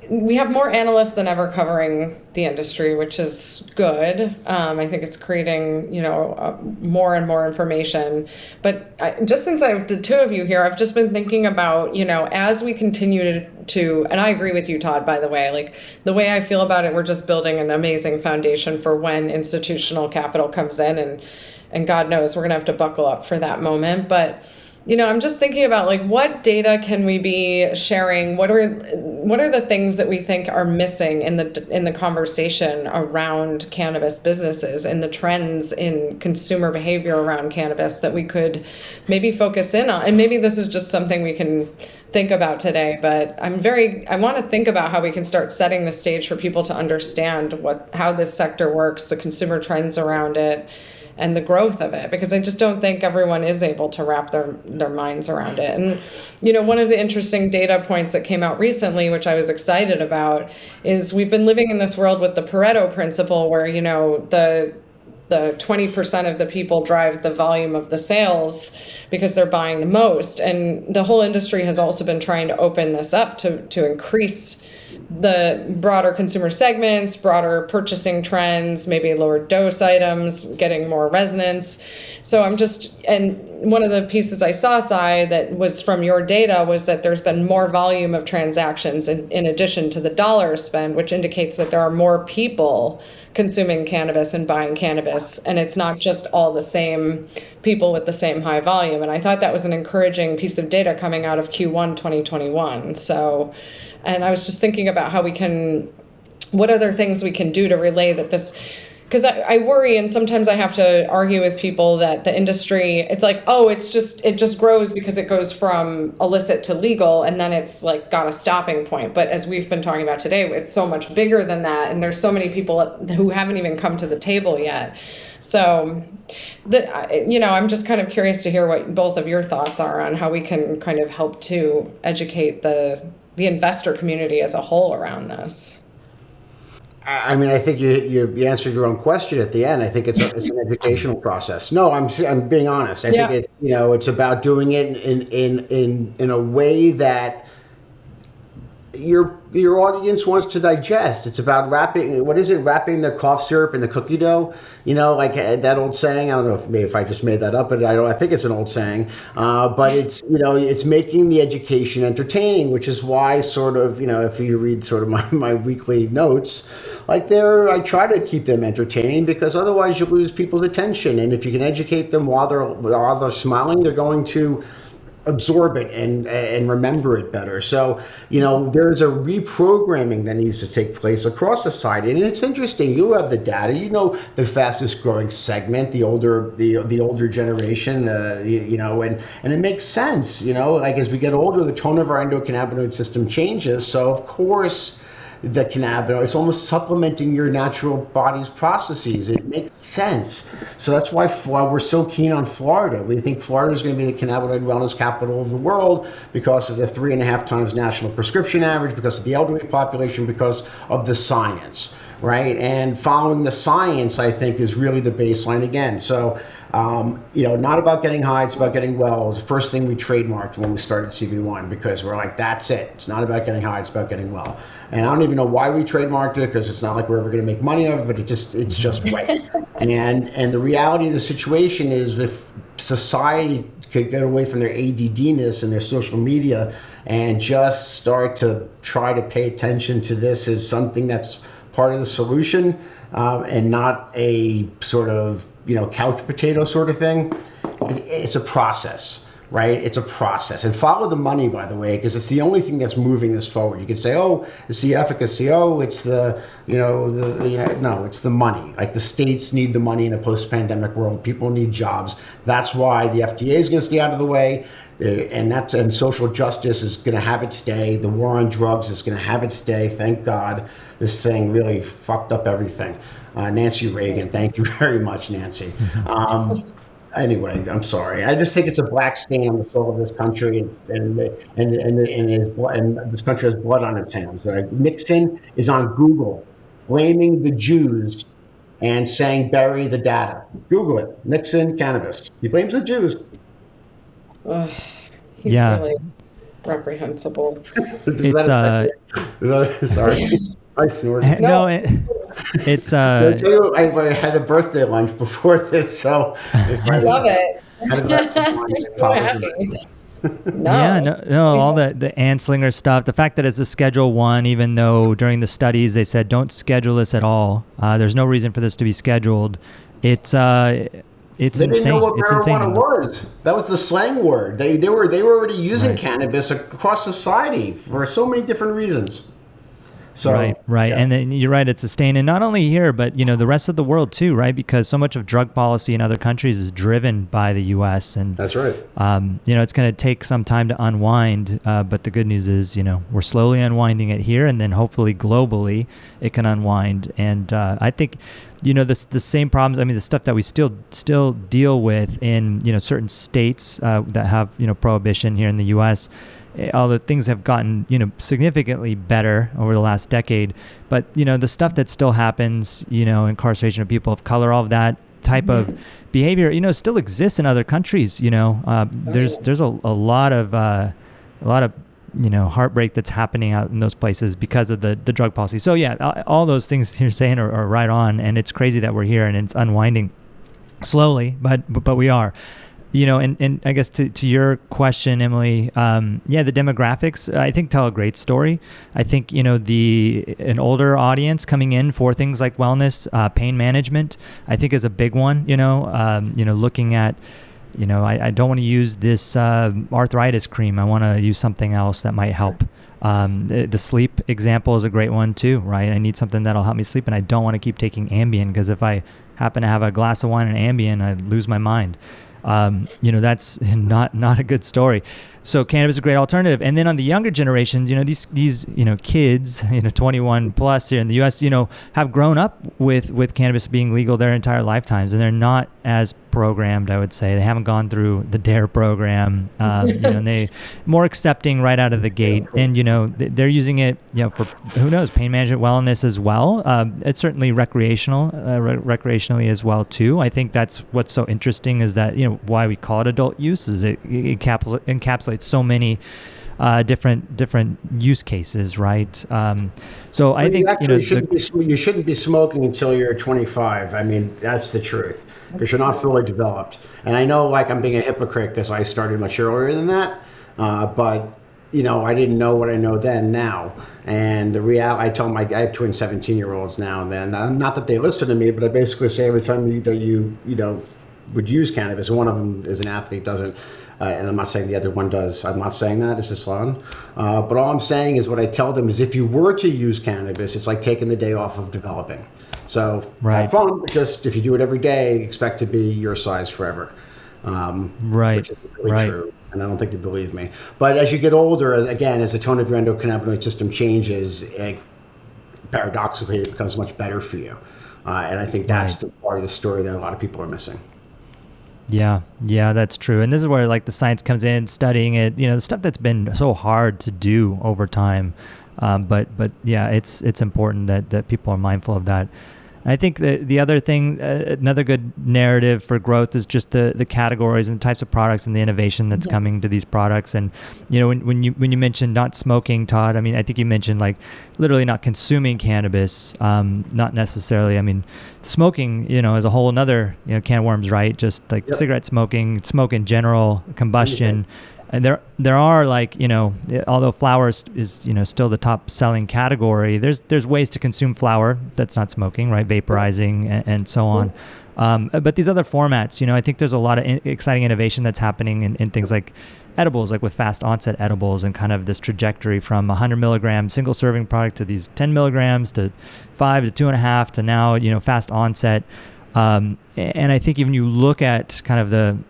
we have more analysts than ever covering the industry, which is good. I think it's creating, more and more information. But just since I have the two of you here, I've just been thinking about, as we continue to, and I agree with you, Todd, by the way, like the way I feel about it, we're just building an amazing foundation for when institutional capital comes in, and God knows we're going to have to buckle up for that moment. But I'm just thinking about like what data can we be sharing? What are the things that we think are missing in the conversation around cannabis businesses and the trends in consumer behavior around cannabis that we could maybe focus in on? And maybe this is just something we can think about today, but I want to think about how we can start setting the stage for people to understand how this sector works, the consumer trends around it, and the growth of it, because I just don't think everyone is able to wrap their minds around it. And, one of the interesting data points that came out recently, which I was excited about, is we've been living in this world with the Pareto principle where, the 20% of the people drive the volume of the sales because they're buying the most. And the whole industry has also been trying to open this up to increase the broader consumer segments, broader purchasing trends, maybe lower dose items, getting more resonance. So and one of the pieces I saw, Sai, that was from your data was that there's been more volume of transactions in addition to the dollar spend, which indicates that there are more people consuming cannabis and buying cannabis. And it's not just all the same people with the same high volume. And I thought that was an encouraging piece of data coming out of Q1 2021. So, and I was just thinking about what other things we can do to relay that this, because I worry, and sometimes I have to argue with people that the industry, it's like, oh, it just grows because it goes from illicit to legal, and then it's like got a stopping point. But as we've been talking about today, it's so much bigger than that, and there's so many people who haven't even come to the table yet. So, I'm just kind of curious to hear what both of your thoughts are on how we can kind of help to educate the investor community as a whole around this. I mean, I think you answered your own question at the end. I think it's an educational process. No, I'm being honest. I think Yeah. it's about doing it in a way that your audience wants to digest. It's about wrapping the cough syrup in the cookie dough. Like that old saying. I don't know if I just made that up, but I think it's an old saying. But it's making the education entertaining, which is why sort of, if you read sort of my weekly notes, like I try to keep them entertaining because otherwise you lose people's attention. And if you can educate them while they're smiling, they're going to absorb it and remember it better. So, there's a reprogramming that needs to take place across society. And it's interesting, you have the data, the fastest growing segment, the older generation, and it makes sense, like as we get older, the tone of our endocannabinoid system changes. So of course, the cannabinoid, it's almost supplementing your natural body's processes. It makes sense. So that's why we're so keen on Florida. We think Florida is going to be the cannabinoid wellness capital of the world because of the 3.5 times national prescription average, because of the elderly population, because of the science, right? And following the science, I think, is really the baseline again. So, not about getting high, it's about getting well. It was the first thing we trademarked when we started CB1 because we're like, that's it. It's not about getting high, it's about getting well. And I don't even know why we trademarked it because it's not like we're ever going to make money of it, but it's just right. And the reality of the situation is if society could get away from their ADDness and their social media and just start to try to pay attention to this as something that's part of the solution and not a sort of couch potato sort of thing. It's a process, right? It's a process. And follow the money, by the way, because it's the only thing that's moving this forward. You could say, oh, it's the efficacy. Oh, it's no, it's the money. Like the states need the money in a post-pandemic world. People need jobs. That's why the FDA is going to stay out of the way. And social justice is going to have its day. The war on drugs is going to have its day. Thank God this thing really fucked up everything. Nancy Reagan, thank you very much, Nancy. Anyway, I'm sorry. I just think it's a black stain on the soul of this country, and this country has blood on its hands. Right? Nixon is on Google blaming the Jews and saying bury the data. Google it. Nixon cannabis. He blames the Jews. He's Yeah. really reprehensible. It's Sorry, I snorted. no, No. it's I tell you, I had a birthday lunch before this, so if I I love it. had a glass of wine, You're I so apologize. happy. yeah, No, no, all the anslinger stuff. The fact that it's a Schedule 1, even though during the studies they said don't schedule this at all. There's no reason for this to be scheduled. It's They didn't know insane. what It's insane. marijuana was. That was the slang word. They were already using Right. cannabis across society for so many different reasons. So, Right. yeah. And then you're right, it's sustained. And not only here, but, the rest of the world too, right? Because so much of drug policy in other countries is driven by the U.S. And, That's right. it's going to take some time to unwind. But the good news is, we're slowly unwinding it here, and then hopefully globally it can unwind. And I think, the same problems, the stuff that we still deal with in, certain states that have, prohibition here in the U.S., although things have gotten, significantly better over the last decade, but, the stuff that still happens, incarceration of people of color, all of that type of behavior, still exists in other countries. There's a lot of heartbreak that's happening out in those places because of the drug policy. So yeah, all those things you're saying are right on, and it's crazy that we're here and it's unwinding slowly, but we are. And I guess to your question, Emily, the demographics, I think, tell a great story. I think, an older audience coming in for things like wellness, pain management, I think is a big one, looking at, I don't want to use this arthritis cream. I want to use something else that might help. The sleep example is a great one too, right? I need something that'll help me sleep, and I don't want to keep taking Ambien, because if I happen to have a glass of wine and Ambien, I lose my mind. That's not a good story. So cannabis is a great alternative. And then on the younger generations, these kids, 21 plus here in the US, have grown up with cannabis being legal their entire lifetimes, and they're not as programmed, I would say. They haven't gone through the DARE program, and they more accepting right out of the gate. And, they're using it, for, who knows, pain management, wellness as well. It's certainly recreationally as well too. I think that's what's so interesting, is that, why we call it adult use is it encapsulates so many different use cases, right? So I think you shouldn't be smoking until you're 25. That's the truth, because you're not fully developed. And I know, like, I'm being a hypocrite because I started much earlier than that, but I didn't know what I know then now. And the reality, I tell I have twin 17-year-olds now and then. Not that they listen to me, but I basically say every time that you would use cannabis, and one of them is an athlete, doesn't. And I'm not saying the other one does. I'm not saying that. It's Islam. But all I'm saying is, what I tell them is, if you were to use cannabis, it's like taking the day off of developing. So have fun, but just if you do it every day, expect to be your size forever. Which is really true. And I don't think they believe me. But as you get older, again, as the tone of your endocannabinoid system changes, paradoxically, it becomes much better for you. And I think that's the part of the story that a lot of people are missing. Yeah, that's true. And this is where, like, the science comes in, studying it, the stuff that's been so hard to do over time. But yeah, it's important that people are mindful of that. I think that the other thing, another good narrative for growth, is just the categories and the types of products and the innovation that's coming to these products. And when you mentioned not smoking, Todd, I think you mentioned, like, literally not consuming cannabis, not necessarily. Smoking, is a whole another can of worms, right? Just like cigarette smoking, smoke in general, combustion. And there are, like, although flower is still the top selling category, there's ways to consume flower that's not smoking, right? Vaporizing and so on. But these other formats, I think there's a lot of exciting innovation that's happening in things like edibles, like with fast onset edibles, and kind of this trajectory from 100 milligram single serving product to these 10 milligrams to 5 to 2.5 to now, fast onset. And I think even you look at kind of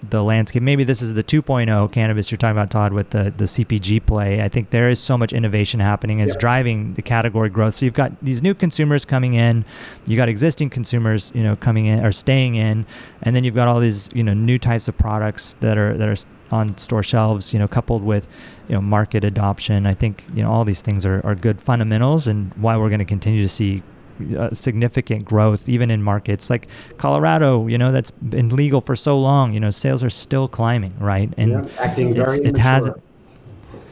the landscape, maybe this is the 2.0 cannabis you're talking about, Todd, with the CPG play. I think there is so much innovation happening. It's driving the category growth. So you've got these new consumers coming in, you got existing consumers, coming in or staying in, and then you've got all these, new types of products that are on store shelves, coupled with, market adoption. I think, all these things are good fundamentals, and why we're going to continue to see significant growth even in markets like Colorado, that's been legal for so long. Sales are still climbing, right? And acting very it has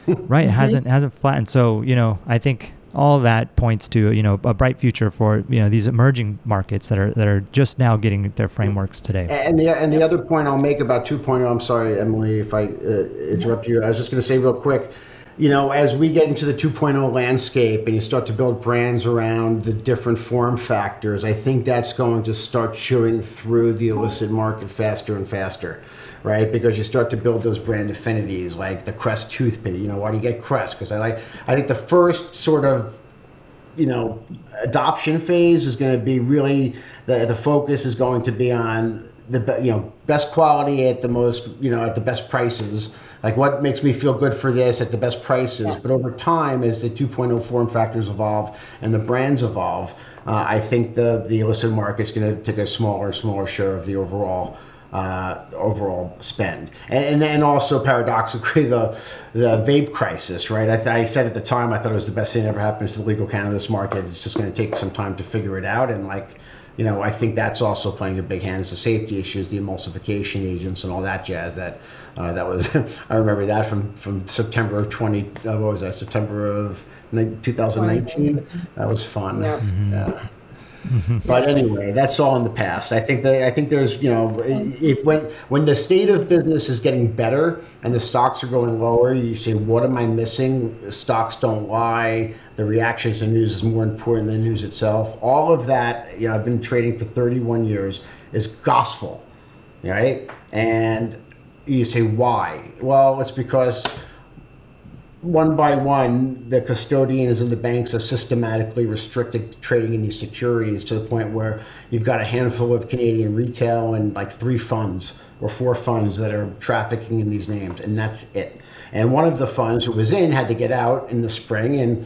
Right. It hasn't flattened. So, I think all that points to, a bright future for, these emerging markets that are just now getting their frameworks today. And the other point I'll make about 2.0, I'm sorry, Emily, if I interrupt you. I was just going to say real quick, as we get into the 2.0 landscape and you start to build brands around the different form factors, I think that's going to start chewing through the illicit market faster and faster, right? Because you start to build those brand affinities, like the Crest toothpaste. Why do you get Crest? Because I think the first sort of adoption phase is going to be really the focus is going to be on the best quality at the most at the best prices. Like, what makes me feel good for this at the best prices? Yeah. But over time, as the 2.0 form factors evolve and the brands evolve, I think the illicit market's going to take a smaller share of the overall spend. And then also paradoxically the vape crisis, right? I said at the time I thought it was the best thing that ever happened to the legal cannabis market. It's just going to take some time to figure it out, and I think that's also playing a big hand. It's the safety issues, the emulsification agents, and all that jazz. That was I remember that from September of September of 2019. That was fun. Yeah. Mm-hmm. Yeah. But anyway, that's all in the past. I think there's when the state of business is getting better and the stocks are going lower, you say, what am I missing? Stocks don't lie. The reaction to news is more important than the news itself. All of that, I've been trading for 31 years, is gospel, right? And you say, why? Well, it's because one by one, the custodians and the banks have systematically restricted trading in these securities to the point where you've got a handful of Canadian retail and like 3 funds or 4 funds that are trafficking in these names, and that's it. And one of the funds who was in had to get out in the spring and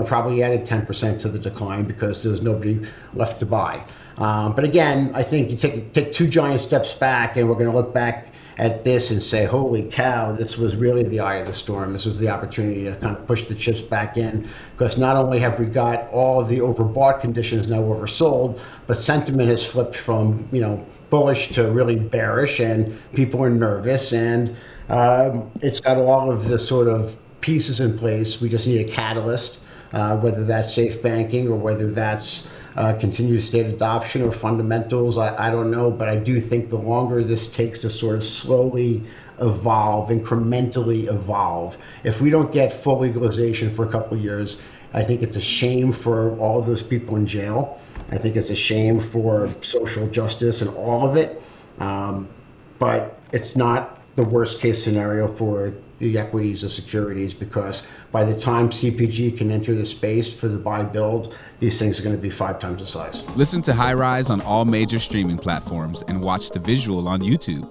probably added 10% to the decline because there was nobody left to buy. But again, I think you take 2 giant steps back, and we're going to look back at this and say, holy cow, this was really the eye of the storm. This was the opportunity to kind of push the chips back in, because not only have we got all of the overbought conditions now oversold, but sentiment has flipped from bullish to really bearish, and people are nervous, and it's got all of the sort of pieces in place. We just need a catalyst, whether that's safe banking or whether that's continued state adoption or fundamentals. I don't know, but I do think the longer this takes to sort of slowly evolve, incrementally evolve, if we don't get full legalization for a couple of years, I think it's a shame for all of those people in jail. I think it's a shame for social justice and all of it. But it's not the worst case scenario for the equities and securities, because by the time CPG can enter the space for the buy build, these things are going to be 5 times the size. Listen to High Rise on all major streaming platforms and watch the visual on YouTube.